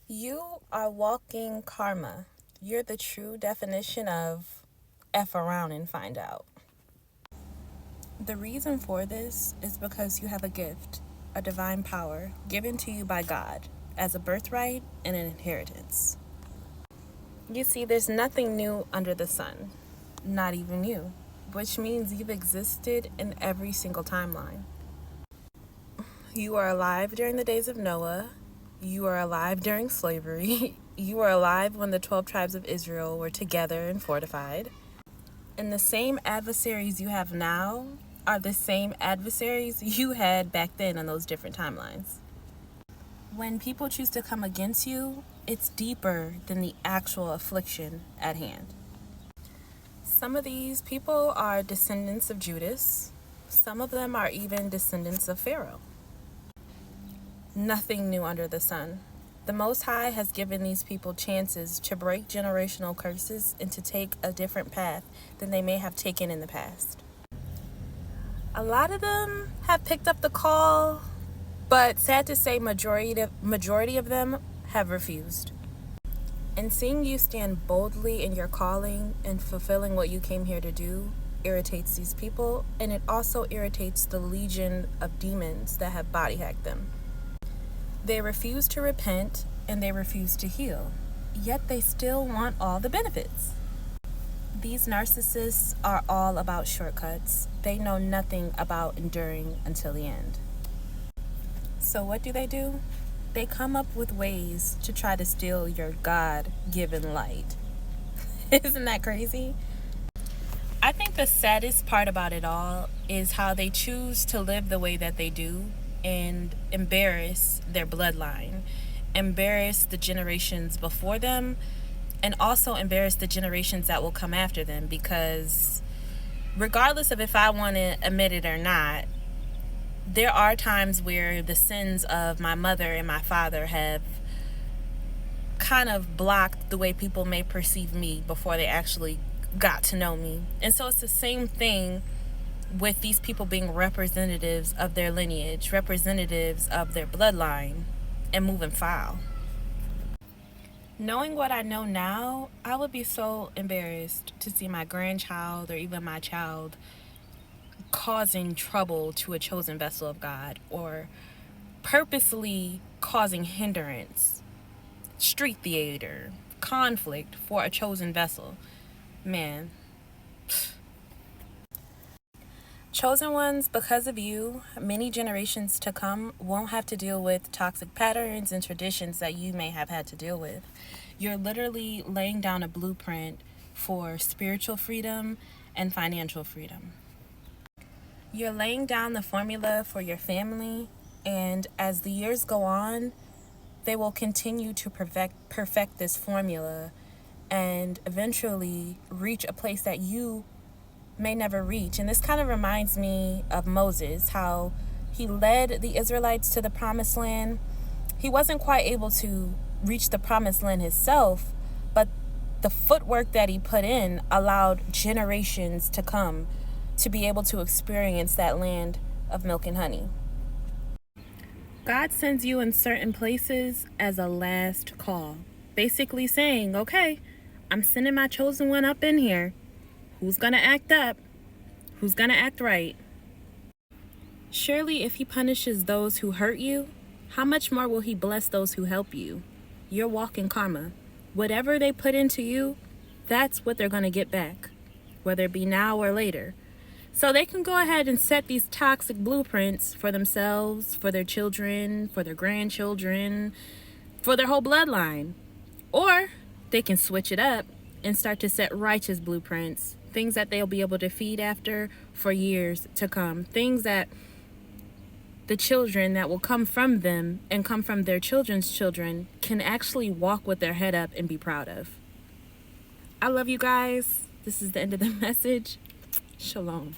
You are walking karma. You're the true definition of F around and find out. The reason for this is because you have a gift, a divine power given to you by God as a birthright and an inheritance. You see, there's nothing new under the sun, not even you, which means you've existed in every single timeline. You are alive during the days of Noah. You are alive during slavery. You are alive when the 12 tribes of Israel were together and fortified. And the same adversaries you have now are the same adversaries you had back then on those different timelines. When people choose to come against you, it's deeper than the actual affliction at hand. Some of these people are descendants of Judas. Some of them are even descendants of Pharaoh. Nothing new under the sun. The Most High has given these people chances to break generational curses and to take a different path than they may have taken in the past. A lot of them have picked up the call, but sad to say, majority of them have refused. And seeing you stand boldly in your calling and fulfilling what you came here to do irritates these people, and it also irritates the legion of demons that have body hacked them. They refuse to repent and they refuse to heal, yet they still want all the benefits. These narcissists are all about shortcuts. They know nothing about enduring until the end. So what do? They come up with ways to try to steal your God-given light. Isn't that crazy? I think the saddest part about it all is how they choose to live the way that they do and embarrass their bloodline, embarrass the generations before them, and also embarrass the generations that will come after them, because regardless of if I want to admit it or not, there are times where the sins of my mother and my father have kind of blocked the way people may perceive me before they actually got to know me. And so it's the same thing with these people being representatives of their lineage, representatives of their bloodline, and moving foul. Knowing what I know now, I would be so embarrassed to see my grandchild or even my child causing trouble to a chosen vessel of God, or purposely causing hindrance, street theater, conflict for a chosen vessel. Man. Chosen ones, because of you, many generations to come won't have to deal with toxic patterns and traditions that you may have had to deal with. You're literally laying down a blueprint for spiritual freedom and financial freedom. You're laying down the formula for your family, and as the years go on, they will continue to perfect this formula and eventually reach a place that you may never reach. And this kind of reminds me of Moses, how he led the Israelites to the promised land. He wasn't quite able to reach the promised land himself, but the footwork that he put in allowed generations to come to be able to experience that land of milk and honey. God sends you in certain places as a last call, basically saying, okay, I'm sending my chosen one up in here. Who's gonna act up? Who's gonna act right? Surely if he punishes those who hurt you, how much more will he bless those who help you? You're walking karma. Whatever they put into you, that's what they're gonna get back, whether it be now or later. So they can go ahead and set these toxic blueprints for themselves, for their children, for their grandchildren, for their whole bloodline. Or they can switch it up and start to set righteous blueprints, things that they'll be able to feed after for years to come, things that the children that will come from them and come from their children's children can actually walk with their head up and be proud of. I love you guys. This is the end of the message. Shalom.